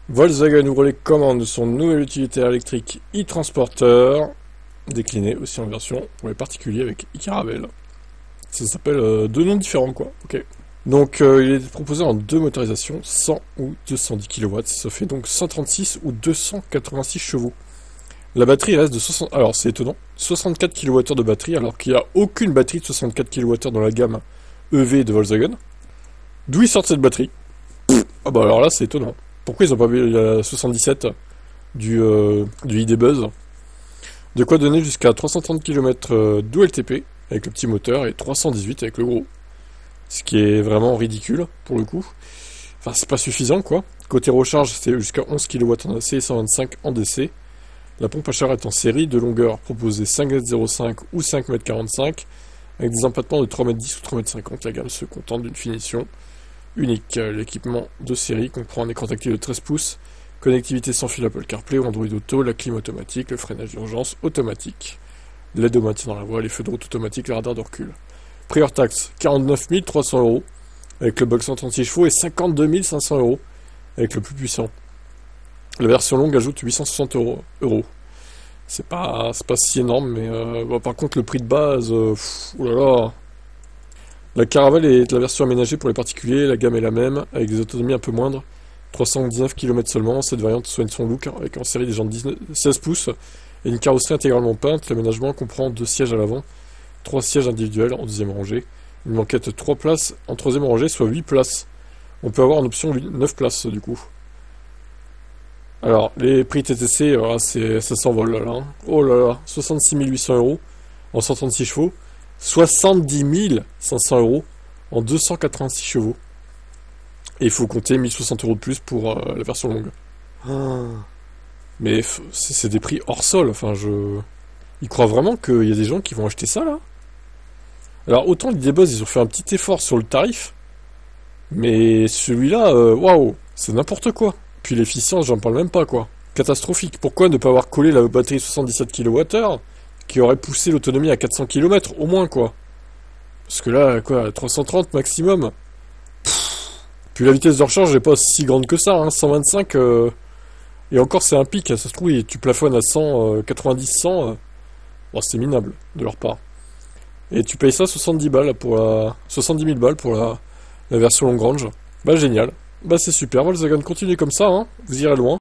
Volkswagen ouvre les commandes de son nouvel utilitaire électrique e-transporteur, décliné aussi en version pour les particuliers avec e-Caravelle. Ça s'appelle deux noms différents, quoi. Ok. Donc il est proposé en deux motorisations, 100 ou 210 kW. Ça fait donc 136 ou 286 chevaux. La batterie reste de 60... Alors c'est étonnant, 64 kWh de batterie alors qu'il n'y a aucune batterie de 64 kWh dans la gamme EV de Volkswagen. D'où ils sortent cette batterie? Ah bah alors là c'est étonnant. Pourquoi ils ont pas mis la 77 du ID Buzz? De quoi donner jusqu'à 330 km d'OLTP avec le petit moteur et 318 avec le gros. Ce qui est vraiment ridicule pour le coup. Enfin c'est pas suffisant quoi. Côté recharge c'est jusqu'à 11 kW en AC et 125 en DC. La pompe à chaleur est en série de longueur proposée 5,05 m ou 5,45 m avec des empattements de 3,10 m ou 3,50 m. La gamme se contente d'une finition unique. L'équipement de série comprend un écran tactile de 13 pouces, connectivité sans fil Apple CarPlay ou Android Auto, la clim automatique, le freinage d'urgence automatique, l'aide au maintien dans la voie, les feux de route automatiques, le radar de recul. Prix hors taxe 49 300 € avec le box 136 chevaux et 52 500 € avec le plus puissant. La version longue ajoute 860 €. C'est pas si énorme, mais bon, par contre le prix de base, oulala. La Caravelle est la version aménagée pour les particuliers, la gamme est la même, avec des autonomies un peu moindres, 319 km seulement. Cette variante soigne son look avec en série des jantes 16 pouces et une carrosserie intégralement peinte. L'aménagement comprend 2 sièges à l'avant, 3 sièges individuels en deuxième rangée, une banquette 3 places en troisième rangée, soit 8 places. On peut avoir en option 9 places du coup. Alors, les prix TTC, ça s'envole là, hein. Oh là là, 66 800 € en 136 chevaux, 70 500 € en 286 chevaux. Et il faut compter 1060 € de plus pour la version longue. Ah. Mais c'est des prix hors sol, enfin Ils croient vraiment qu'il y a des gens qui vont acheter ça là? Alors autant les Buzz ils ont fait un petit effort sur le tarif, mais celui-là, waouh, c'est n'importe quoi. Puis l'efficience, j'en parle même pas, quoi. Catastrophique. Pourquoi ne pas avoir collé la batterie 77 kWh qui aurait poussé l'autonomie à 400 km, au moins, quoi? Parce que là, quoi, 330 maximum. Puis la vitesse de recharge n'est pas si grande que ça, hein. 125, et encore c'est un pic, ça se trouve, et tu plafonnes à 100, 90, 100, bon, c'est minable de leur part. Et tu payes ça 70 balles pour 70 000 balles pour la version long range. Bah génial. Bah c'est super, Volkswagen, continuez comme ça, hein. Vous irez loin.